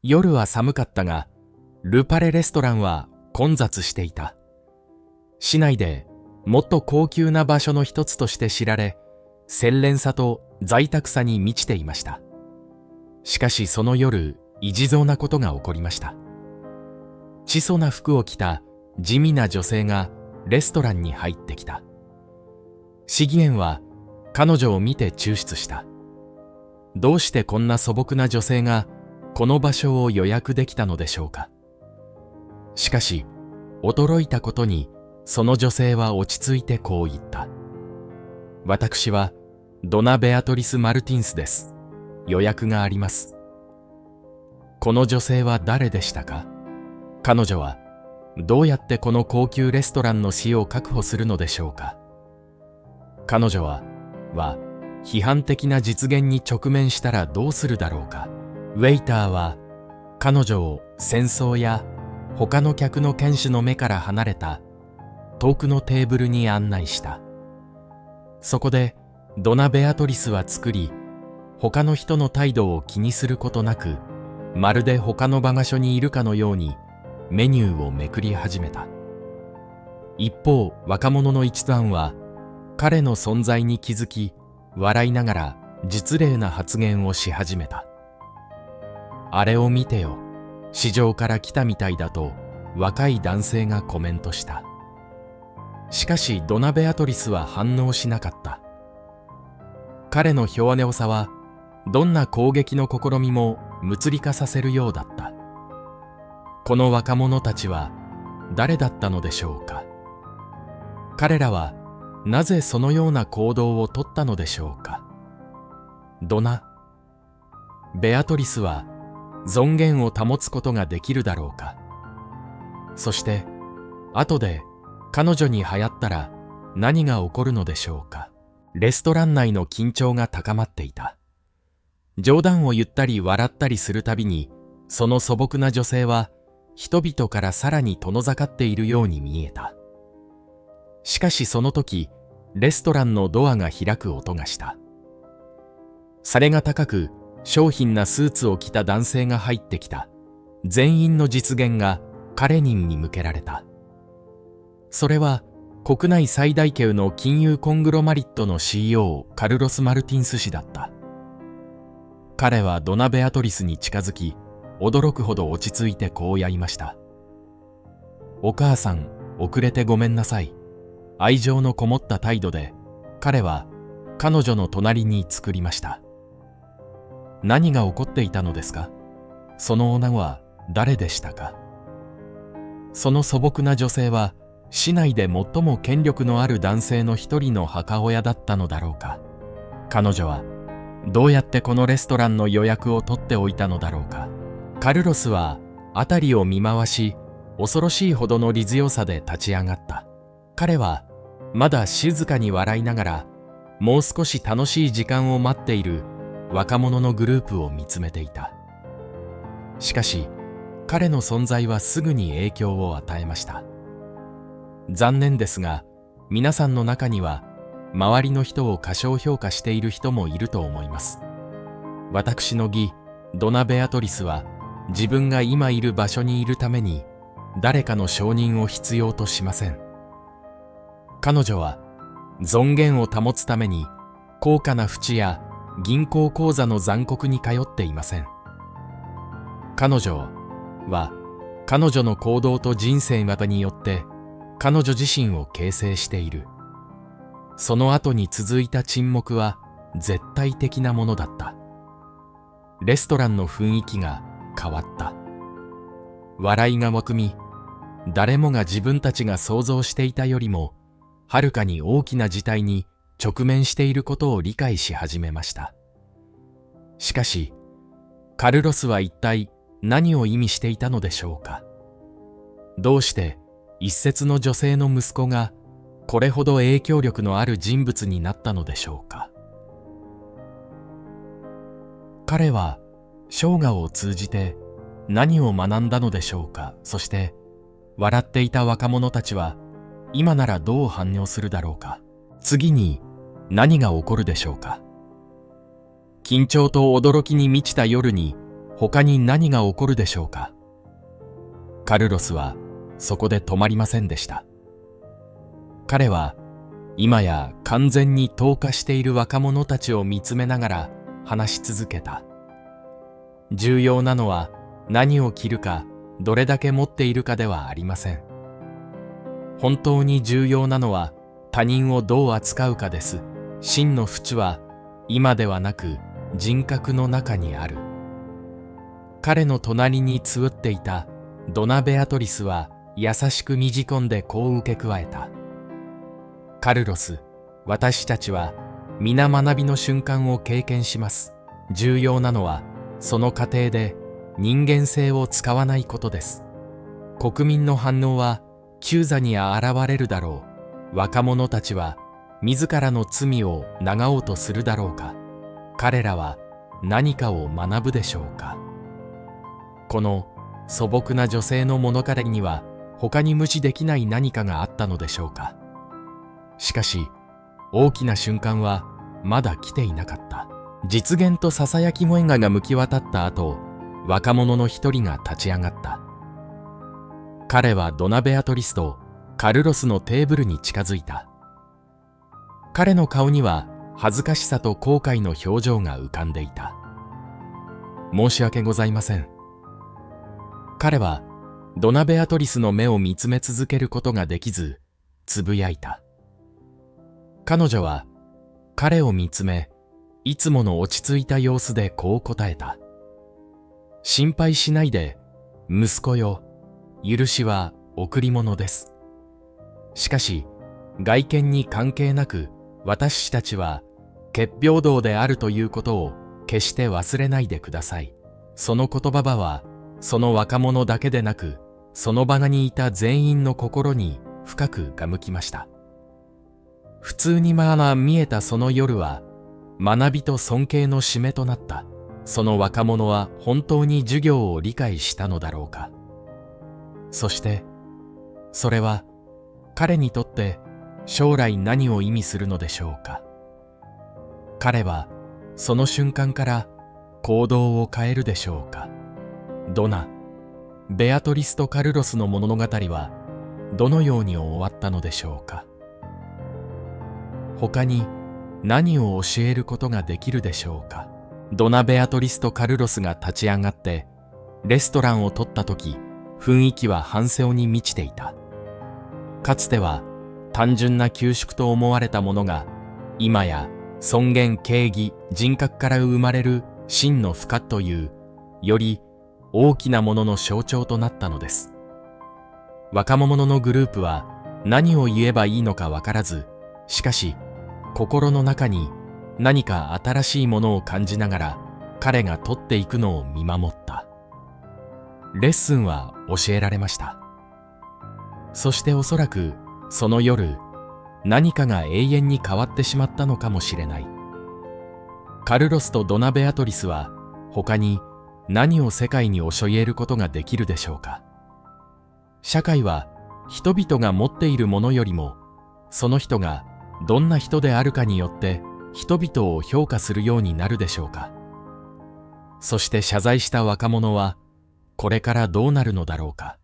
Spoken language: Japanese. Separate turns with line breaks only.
夜は寒かったが、ルパレレストランは混雑していた。市内でもっと高級な場所の一つとして知られ、洗練さと在宅さに満ちていました。しかしその夜、異地蔵なことが起こりました。質素な服を着た地味な女性がレストランに入ってきた。市議員は彼女を見て抽出した。どうしてこんな素朴な女性がこの場所を予約できたのでしょうか。しかし、驚いたことにその女性は落ち着いてこう言った。私はドナ・ベアトリス・マルティンスです。予約があります。この女性は誰でしたか。彼女はどうやってこの高級レストランの使用を確保するのでしょうか。彼女は批判的な実現に直面したらどうするだろうか。ウェイターは彼女を戦争や他の客の犬種の目から離れた遠くのテーブルに案内した。そこでドナ・ベアトリスは作り、他の人の態度を気にすることなく、まるで他の場所にいるかのようにメニューをめくり始めた。一方、若者の一団は彼の存在に気づき、笑いながら実礼な発言をし始めた。あれを見てよ、市場から来たみたいだと若い男性がコメントした。しかしドナ・ベアトリスは反応しなかった。彼の弱音さはどんな攻撃の試みも無理化させるようだった。この若者たちは誰だったのでしょうか。彼らはなぜそのような行動をとったのでしょうか。ドナ・ベアトリスは尊厳を保つことができるだろうか。そして後で彼女に流行ったら何が起こるのでしょうか。レストラン内の緊張が高まっていた。冗談を言ったり笑ったりするたびに、その素朴な女性は人々からさらに遠ざかっているように見えた。しかしその時、レストランのドアが開く音がした。されが高く商品なスーツを着た男性が入ってきた。全員の実現がカレニンに向けられた。それは国内最大級の金融コングロマリットの CEO カルロス・マルティンス氏だった。彼はドナ・ベアトリスに近づき、驚くほど落ち着いてこう言いました。お母さん、遅れてごめんなさい。愛情のこもった態度で、彼は彼女の隣に作りました。何が起こっていたのですか。その女は誰でしたか。その素朴な女性は、市内で最も権力のある男性の一人の母親だったのだろうか。彼女はどうやってこのレストランの予約を取っておいたのだろうか。カルロスは辺りを見回し、恐ろしいほどの利強さで立ち上がった。彼はまだ静かに笑いながら、もう少し楽しい時間を待っている若者のグループを見つめていた。しかし彼の存在はすぐに影響を与えました。残念ですが、皆さんの中には周りの人を過小評価している人もいると思います。私の義、ドナ・ベアトリスは自分が今いる場所にいるために誰かの承認を必要としません。彼女は尊厳を保つために高価な淵や銀行口座の残酷に通っていません。彼女は彼女の行動と人生によって彼女自身を形成している。その後に続いた沈黙は絶対的なものだった。レストランの雰囲気が変わった。笑いが湧くみ、誰もが自分たちが想像していたよりもはるかに大きな事態に直面していることを理解し始めました。しかしカルロスは一体何を意味していたのでしょうか。どうして一説の女性の息子がこれほど影響力のある人物になったのでしょうか。彼は生涯を通じて何を学んだのでしょうか。そして笑っていた若者たちは今ならどう反応するだろうか。次に何が起こるでしょうか。緊張と驚きに満ちた夜に他に何が起こるでしょうか。カルロスはそこで止まりませんでした。彼は今や完全に投下している若者たちを見つめながら話し続けた。重要なのは何を着るか、どれだけ持っているかではありません。本当に重要なのは他人をどう扱うかです。真の淵は今ではなく人格の中にある。彼の隣につぶっていたドナ・ベアトリスは優しくみじ込んでこう受け加えた。カルロス、私たちは皆学びの瞬間を経験します。重要なのはその過程で人間性を使わないことです。国民の反応は急座に現れるだろう。若者たちは自らの罪を長おうとするだろうか。彼らは何かを学ぶでしょうか。この素朴な女性の物語には他に無視できない何かがあったのでしょうか。しかし大きな瞬間はまだ来ていなかった。実現とささやき声が向き渡った後、若者の一人が立ち上がった。彼はドナ・ベアトリスとカルロスのテーブルに近づいた。彼の顔には恥ずかしさと後悔の表情が浮かんでいた。申し訳ございません。彼はドナ・ベアトリスの目を見つめ続けることができず、つぶやいた。彼女は彼を見つめ、いつもの落ち着いた様子でこう答えた。心配しないで、息子よ。許しは贈り物です。しかし、外見に関係なく、私たちは結平等であるということを決して忘れないでください。その言葉は、その若者だけでなく、その場にいた全員の心に深くがむきました。普通に見えたその夜は、学びと尊敬の締めとなった。その若者は本当に授業を理解したのだろうか。そして、それは彼にとって将来何を意味するのでしょうか。彼はその瞬間から行動を変えるでしょうか。ドナ、ベアトリスとカルロスの物語はどのように終わったのでしょうか。他に何を教えることができるでしょうか。ドナ・ベアトリスとカルロスが立ち上がってレストランを取った時、雰囲気は反省に満ちていた。かつては単純な給食と思われたものが、今や尊厳、敬儀、人格から生まれる真の深というより大きなものの象徴となったのです。若者のグループは何を言えばいいのかわからず、しかし心の中に何か新しいものを感じながら彼が取っていくのを見守った。レッスンは教えられました。そしておそらくその夜、何かが永遠に変わってしまったのかもしれない。カルロスとドナ・ベアトリスは他に何を世界に教えることができるでしょうか。社会は人々が持っているものよりも、その人がどんな人であるかによって人々を評価するようになるでしょうか。そして謝罪した若者はこれからどうなるのだろうか。